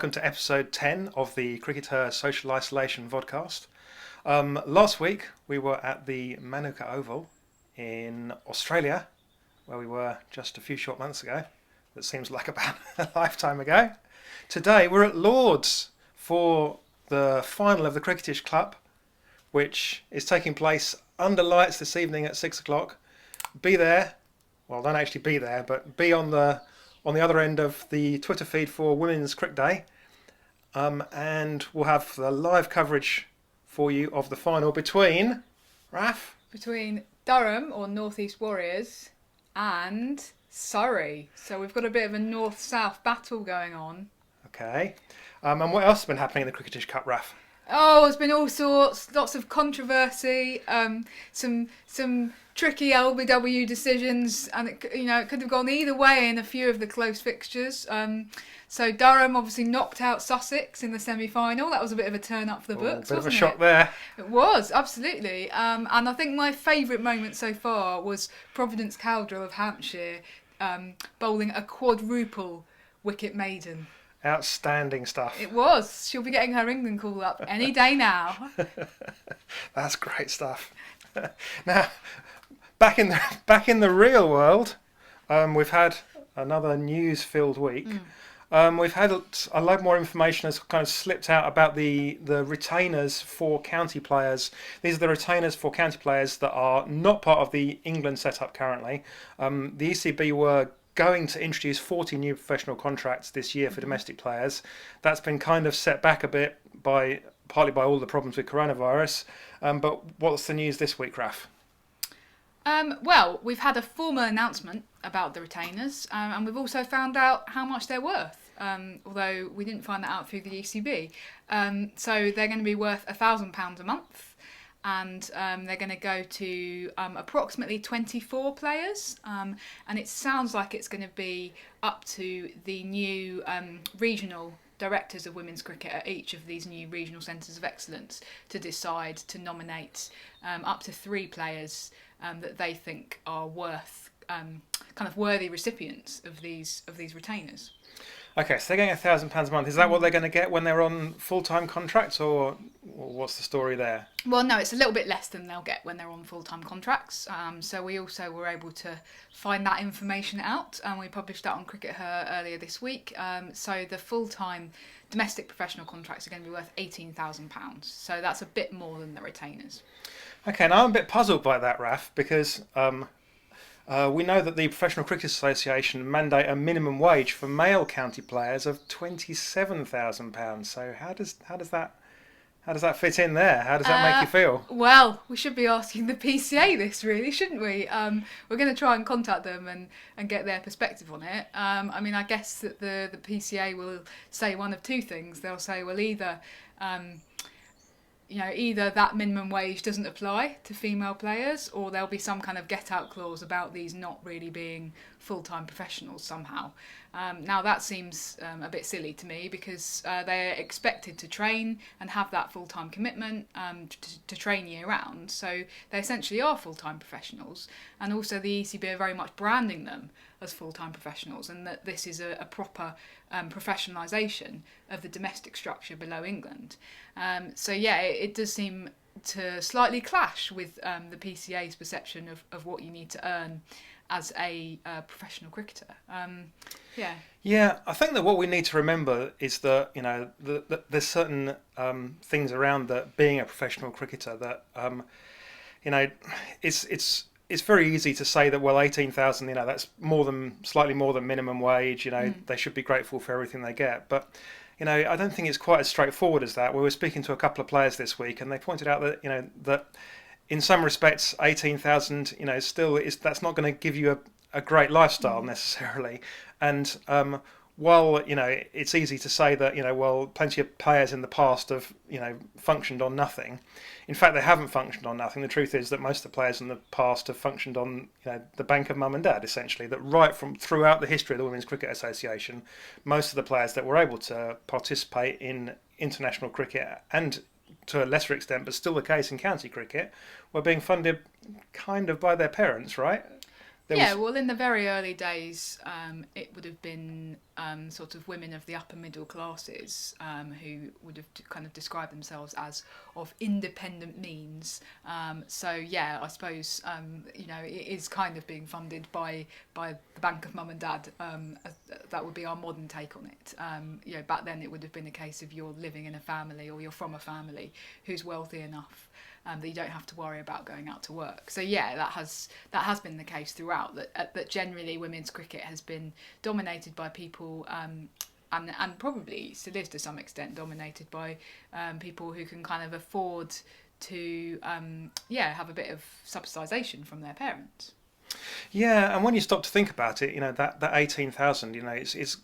welcome to episode 10 of the CRICKETish Social Isolation Vodcast. Last week we were at the Manuka Oval in Australia, where we were just a few short months ago. That seems like about a lifetime ago. Today we're at Lord's for the final of the CRICKETish Cup, which is taking place under lights this evening at 6 o'clock. Be there, well, don't actually be there, but be on the other end of the Twitter feed for Women's Cricket Day, and we'll have the live coverage for you of the final between Raf? Between Durham, or North East Warriors, and Surrey. So we've got a bit of a north-south battle going on. Okay. And what else has been happening in the CRICKETish Cup, Raf? Oh, there's been all sorts, lots of controversy, some tricky LBW decisions, and it could have gone either way in a few of the close fixtures. So Durham obviously knocked out Sussex in the semi-final. That was a bit of a turn up for the books, bit wasn't of a shock there. It was, absolutely. And I think my favourite moment so far was Providence Cowdrell of Hampshire bowling a quadruple wicket maiden. Outstanding stuff. It was. She'll be getting her England call up any day now. That's great stuff. Now, back in the real world, we've had another news-filled week. We've had a lot more information has kind of slipped out about the retainers for county players. These are the retainers for county players that are not part of the England setup currently. The ECB were going to introduce 40 new professional contracts this year for domestic players. That's been kind of set back a bit partly by all the problems with coronavirus. But what's the news this week, Raf? Well, we've had a formal announcement about the retainers, and we've also found out how much they're worth, although we didn't find that out through the ECB. So they're going to be worth £1,000 a month, and they're going to go to approximately 24 players, and it sounds like it's going to be up to the new regional directors of women's cricket at each of these new regional centres of excellence to decide to nominate up to 3 players that they think are worth kind of worthy recipients of these retainers. Okay, so they're getting £1,000 a month. Is that what they're going to get when they're on full-time contracts, or what's the story there? Well, no, it's a little bit less than they'll get when they're on full-time contracts. So we also were able to find that information out, and we published that on CRICKETher earlier this week. So the full-time domestic professional contracts are going to be worth £18,000. So that's a bit more than the retainers. Okay, now I'm a bit puzzled by that, Raf, because we know that the Professional Cricket Association mandate a minimum wage for male county players of £27,000. So how does that fit in there? How does that make you feel? Well, we should be asking the PCA this, really, shouldn't we? We're going to try and contact them and get their perspective on it. I mean, I guess that the PCA will say one of two things. They'll say, well, either that minimum wage doesn't apply to female players, or there'll be some kind of get-out clause about these not really being full-time professionals somehow. Now that seems a bit silly to me, because they're expected to train and have that full-time commitment to train year-round, so they essentially are full-time professionals, and also the ECB are very much branding them as full-time professionals, and that this is a proper professionalisation of the domestic structure below England. So yeah, it does seem to slightly clash with the PCA's perception of what you need to earn as a professional cricketer. Yeah, I think that what we need to remember is that there's certain things around that being a professional cricketer that it's very easy to say that, well, 18,000, that's slightly more than minimum wage. They should be grateful for everything they get, but I don't think it's quite as straightforward as that. We were speaking to a couple of players this week, and they pointed out that that in some respects 18,000 that's not going to give you a great lifestyle necessarily. And while it's easy to say that plenty of players in the past have functioned on nothing. In fact, they haven't functioned on nothing. The truth is that most of the players in the past have functioned on the bank of mum and dad, essentially. That right from throughout the history of the Women's Cricket Association, most of the players that were able to participate in international cricket, and to a lesser extent, but still the case in county cricket, were being funded kind of by their parents, right? Well, in the very early days, it would have been sort of women of the upper middle classes who would have kind of described themselves as of independent means. So yeah, I suppose you know, it is kind of being funded by the bank of mum and dad. That would be our modern take on it. You know, back then it would have been a case of you're living in a family or you're from a family who's wealthy enough that you don't have to worry about going out to work. So yeah, that has been the case throughout. That generally women's cricket has been dominated by people, and probably still is to some extent dominated by people who can kind of afford to have a bit of subsidisation from their parents. Yeah, and when you stop to think about it, you know, that 18,000, you know, it's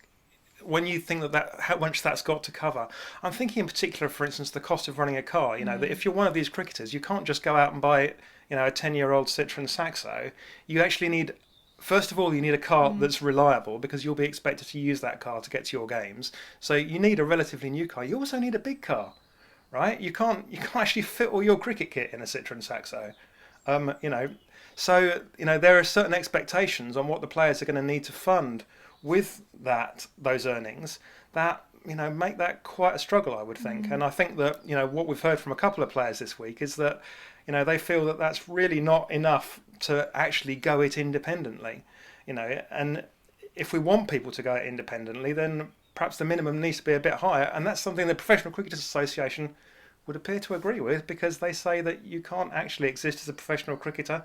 when you think that how much that's got to cover. I'm thinking in particular, for instance, the cost of running a car. You know, that if you're one of these cricketers, you can't just go out and buy, you know, a 10-year-old Citroen Saxo. You actually need, first of all, you need a car that's reliable, because you'll be expected to use that car to get to your games. So you need a relatively new car. You also need a big car, right? You can't actually fit all your cricket kit in a Citroen Saxo. You know, so you know there are certain expectations on what the players are going to need to fund with those earnings that, you know, make that quite a struggle, I would think. And I think that, you know, what we've heard from a couple of players this week is that, you know, they feel that that's really not enough to actually go it independently, you know. And if we want people to go it independently, then perhaps the minimum needs to be a bit higher, and that's something the Professional Cricketers Association would appear to agree with, because they say that you can't actually exist as a professional cricketer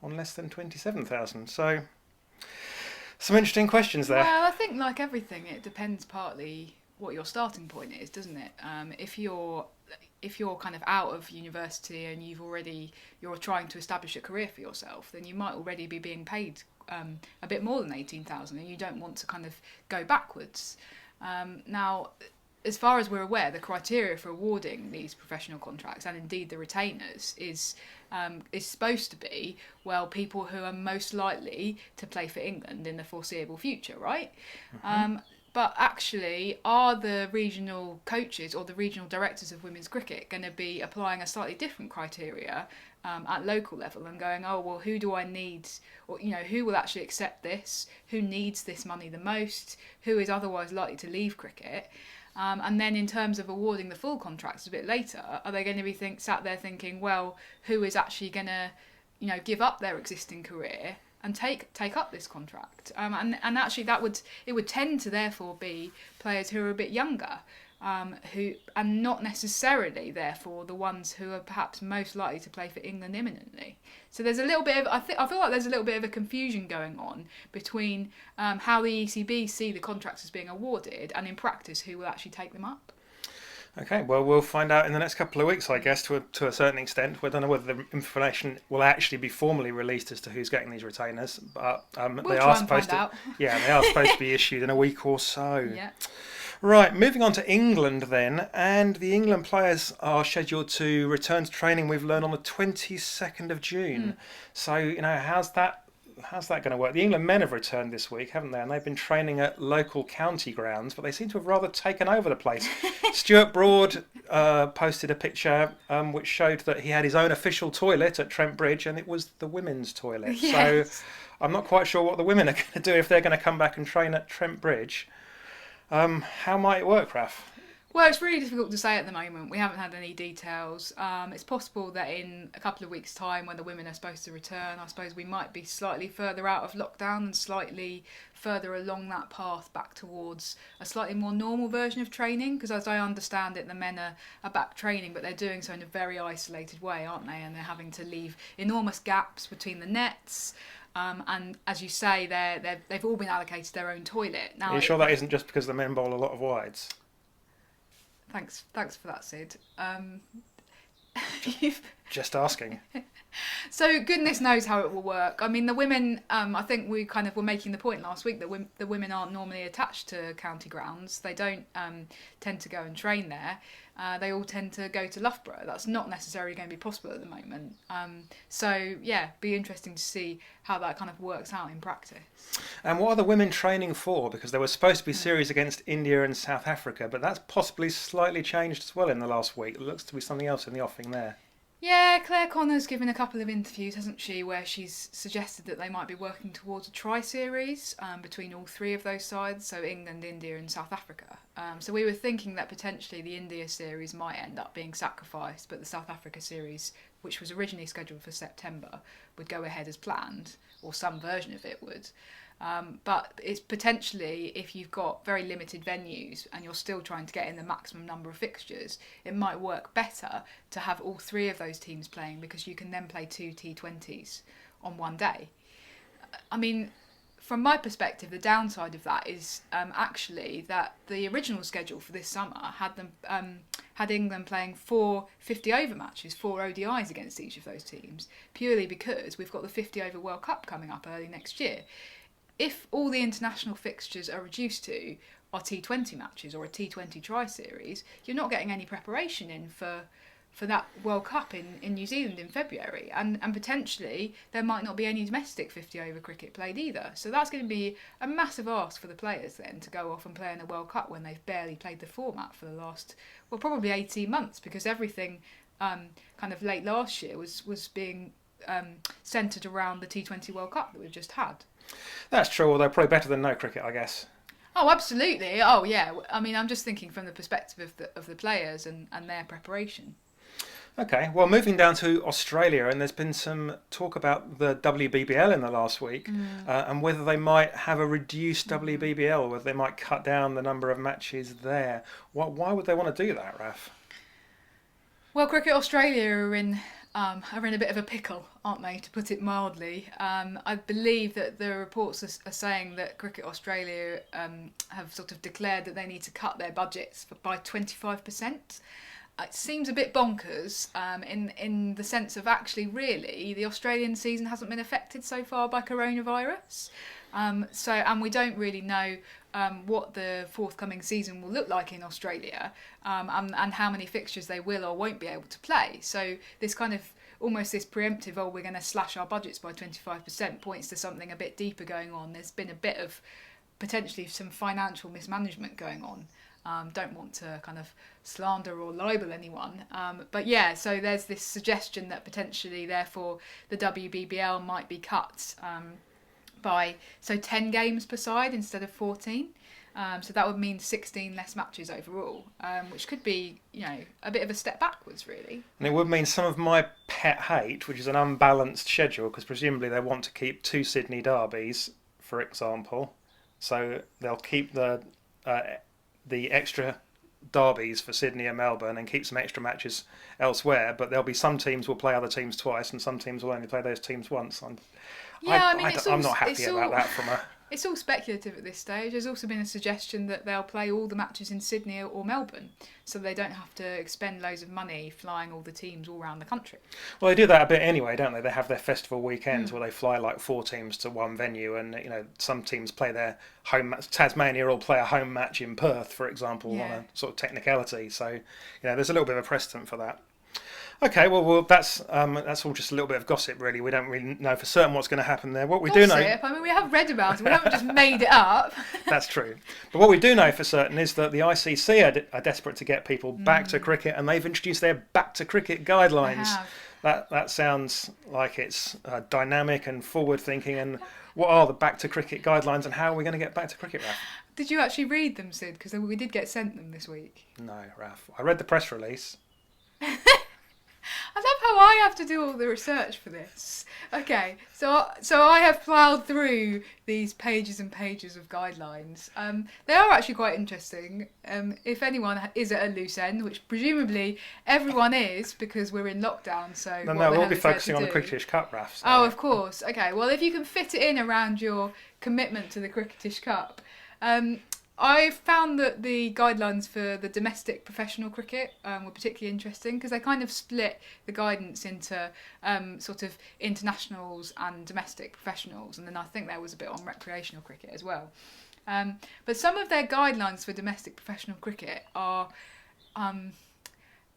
on less than 27,000. So some interesting questions there. Well, I think like everything, it depends partly what your starting point is, doesn't it? If you're kind of out of university and you're trying to establish a career for yourself, then you might already be being paid a bit more than 18,000, and you don't want to kind of go backwards. Now, as far as we're aware, the criteria for awarding these professional contracts, and indeed the retainers, is supposed to be, well, people who are most likely to play for England in the foreseeable future, right? But actually, are the regional coaches or the regional directors of women's cricket going to be applying a slightly different criteria at local level and going, oh, well, who do I need? Or, you know, who will actually accept this? Who needs this money the most? Who is otherwise likely to leave cricket? And then in terms of awarding the full contracts a bit later, are they going to be sat there thinking, well, who is actually going to, you know, give up their existing career and take up this contract? And actually it would tend to therefore be players who are a bit younger, who and not necessarily therefore the ones who are perhaps most likely to play for England imminently. So there's a little bit of I feel like there's a little bit of a confusion going on between how the ECB see the contracts as being awarded and in practice who will actually take them up. Okay, well, we'll find out in the next couple of weeks, I guess, to a certain extent. We don't know whether the information will actually be formally released as to who's getting these retainers, but they are supposed to. Yeah, they are supposed to be issued in a week or so. Yeah. Right, moving on to England then, and the England players are scheduled to return to training, we've learned, on the 22nd of June. So, you know, how's that going to work? The England men have returned this week, haven't they? And they've been training at local county grounds, but they seem to have rather taken over the place. Stuart Broad posted a picture which showed that he had his own official toilet at Trent Bridge, and it was the women's toilet. Yes. So I'm not quite sure what the women are going to do if they're going to come back and train at Trent Bridge. How might it work, Raf? Well, it's really difficult to say at the moment. We haven't had any details. It's possible that in a couple of weeks' time, when the women are supposed to return, I suppose we might be slightly further out of lockdown and slightly further along that path back towards a slightly more normal version of training. Because as I understand it, the men are back training, but they're doing so in a very isolated way, aren't they? And they're having to leave enormous gaps between the nets. And as you say, they've all been allocated their own toilet. Now, are you sure that isn't just because the men bowl a lot of wides? Thanks for that, Sid. Just asking. So goodness knows how it will work. I mean, the women, I think we kind of were making the point last week that the women aren't normally attached to county grounds. They don't tend to go and train there. They all tend to go to Loughborough. That's not necessarily going to be possible at the moment. So, yeah, be interesting to see how that kind of works out in practice. And what are the women training for? Because there was supposed to be series against India and South Africa, but that's possibly slightly changed as well in the last week. There looks to be something else in the offing there. Yeah, Claire Connor's given a couple of interviews, hasn't she, where she's suggested that they might be working towards a tri-series between all three of those sides, so England, India and South Africa. So we were thinking that potentially the India series might end up being sacrificed, but the South Africa series, which was originally scheduled for September, would go ahead as planned, or some version of it would. But it's potentially, if you've got very limited venues and you're still trying to get in the maximum number of fixtures, it might work better to have all three of those teams playing, because you can then play two T20s on one day. I mean, from my perspective, the downside of that is actually that the original schedule for this summer had England playing 4 50-over matches, 4 ODIs against each of those teams, purely because we've got the 50-over World Cup coming up early next year. If all the international fixtures are reduced to are T20 matches or a T20 tri-series, you're not getting any preparation in for that World Cup in New Zealand in February. And potentially there might not be any domestic 50-over cricket played either. So that's going to be a massive ask for the players then to go off and play in a World Cup when they've barely played the format for the last, well, probably 18 months, because everything kind of late last year was being centred around the T20 World Cup that we've just had. That's true, although probably better than no cricket, I guess. Oh, absolutely. Oh, yeah. I mean, I'm just thinking from the perspective of the players and their preparation. Okay, well, moving down to Australia, and there's been some talk about the WBBL in the last week, and whether they might have a reduced WBBL, whether they might cut down the number of matches there. Why would they want to do that, Raf? Well, Cricket Australia are in a bit of a pickle, aren't they, to put it mildly. I believe that the reports are saying that Cricket Australia have sort of declared that they need to cut their budgets by 25%. It seems a bit bonkers in the sense of actually, really, the Australian season hasn't been affected so far by coronavirus. And we don't really know what the forthcoming season will look like in Australia and how many fixtures they will or won't be able to play. So this kind of almost this preemptive, we're going to slash our budgets by 25% points to something a bit deeper going on. There's been a bit of potentially some financial mismanagement going on. Don't want to kind of slander or libel anyone. But yeah, so there's this suggestion that potentially, therefore, the WBBL might be cut by 10 games per side instead of 14. So that would mean 16 less matches overall, which could be, a bit of a step backwards, really. And it would mean some of my pet hate, which is an unbalanced schedule, because presumably they want to keep 2 Sydney derbies, for example. So they'll keep the extra derbies for Sydney and Melbourne and keep some extra matches elsewhere, but there'll be some teams will play other teams twice and some teams will only play those teams once. I'm not happy about that from a... It's all speculative at this stage. There's also been a suggestion that they'll play all the matches in Sydney or Melbourne, so they don't have to expend loads of money flying all the teams all around the country. Well, they do that a bit anyway, don't they? They have their festival weekends where they fly like 4 teams to one venue, and some teams play their home match. Tasmania will play a home match in Perth, for example, on a sort of technicality. So, there's a little bit of a precedent for that. Okay, well, that's all just a little bit of gossip, really. We don't really know for certain what's going to happen there. What we do know, I mean, we have read about it. We haven't just made it up. That's true. But what we do know for certain is that the ICC are desperate to get people back to cricket, and they've introduced their back to cricket guidelines. That sounds like it's dynamic and forward thinking. And what are the back to cricket guidelines, and how are we going to get back to cricket, Raf? Did you actually read them, Sid? Because we did get sent them this week. No, Raf. I read the press release. I love how I have to do all the research for this. Okay, so I have ploughed through these pages and pages of guidelines. They are actually quite interesting. If anyone is at a loose end, which presumably everyone is because we're in lockdown, so... No, we'll be focusing on the CRICKETish Cup, Raf. So. Oh, of course. Okay, well, if you can fit it in around your commitment to the CRICKETish Cup... I found that the guidelines for the domestic professional cricket were particularly interesting because they kind of split the guidance into sort of internationals and domestic professionals, and then I think there was a bit on recreational cricket as well. But some of their guidelines for domestic professional cricket are,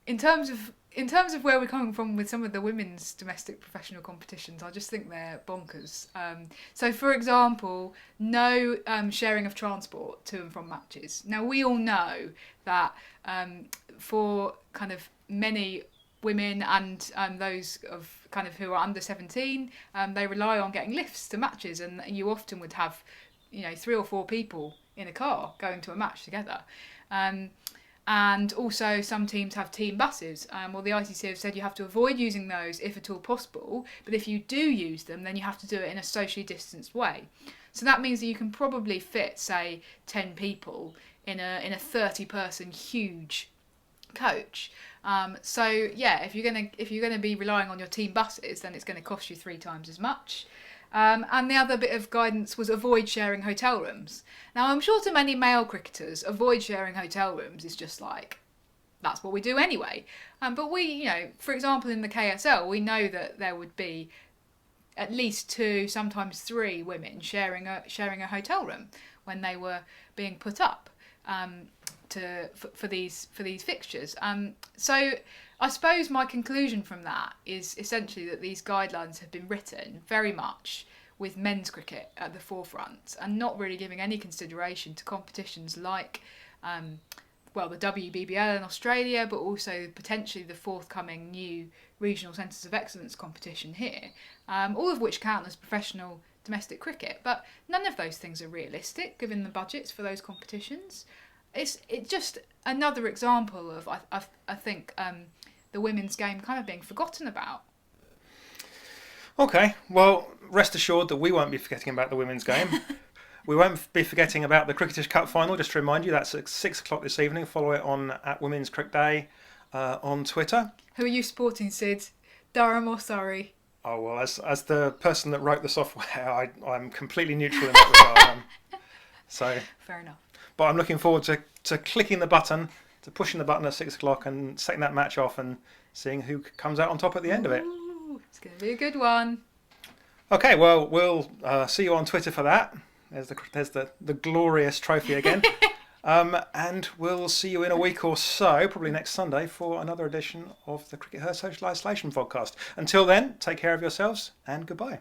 in terms of where we're coming from with some of the women's domestic professional competitions, I just think they're bonkers. So, for example, no sharing of transport to and from matches. Now, we all know that for kind of many women and those of kind of who are under 17, they rely on getting lifts to matches, and you often would have, 3 or 4 people in a car going to a match together. And also some teams have team buses. Well, the ICC have said you have to avoid using those if at all possible, but if you do use them, then you have to do it in a socially distanced way. So that means that you can probably fit, say, 10 people in a 30-person huge coach. So yeah, if you're gonna be relying on your team buses, then it's going to cost you 3 times as much. And the other bit of guidance was avoid sharing hotel rooms. Now, I'm sure to many male cricketers, avoid sharing hotel rooms is just like, that's what we do anyway. But we, for example, in the KSL, we know that there would be at least 2, sometimes 3 women sharing a hotel room when they were being put up for these fixtures. So I suppose my conclusion from that is essentially that these guidelines have been written very much with men's cricket at the forefront and not really giving any consideration to competitions like the WBBL in Australia, but also potentially the forthcoming new regional centres of excellence competition here, all of which count as professional domestic cricket. But none of those things are realistic given the budgets for those competitions. It's just another example of, I think, the women's game kind of being forgotten about. Okay, well, rest assured that we won't be forgetting about the women's game. We won't be forgetting about the CRICKETish Cup final, just to remind you, that's at 6 o'clock this evening. Follow it on at Women's Cricket Day on Twitter. Who are you supporting, Sid? Durham or Surrey? Oh, well, as the person that wrote the software, I'm completely neutral in that regard. So fair enough. But I'm looking forward to clicking the button, to pushing the button at 6 o'clock and setting that match off and seeing who comes out on top at the end of it. It's going to be a good one. Okay, well, we'll see you on Twitter for that. There's the glorious trophy again. And we'll see you in a week or so, probably next Sunday, for another edition of the CRICKETish Social Isolation Vodcast. Until then, take care of yourselves and goodbye.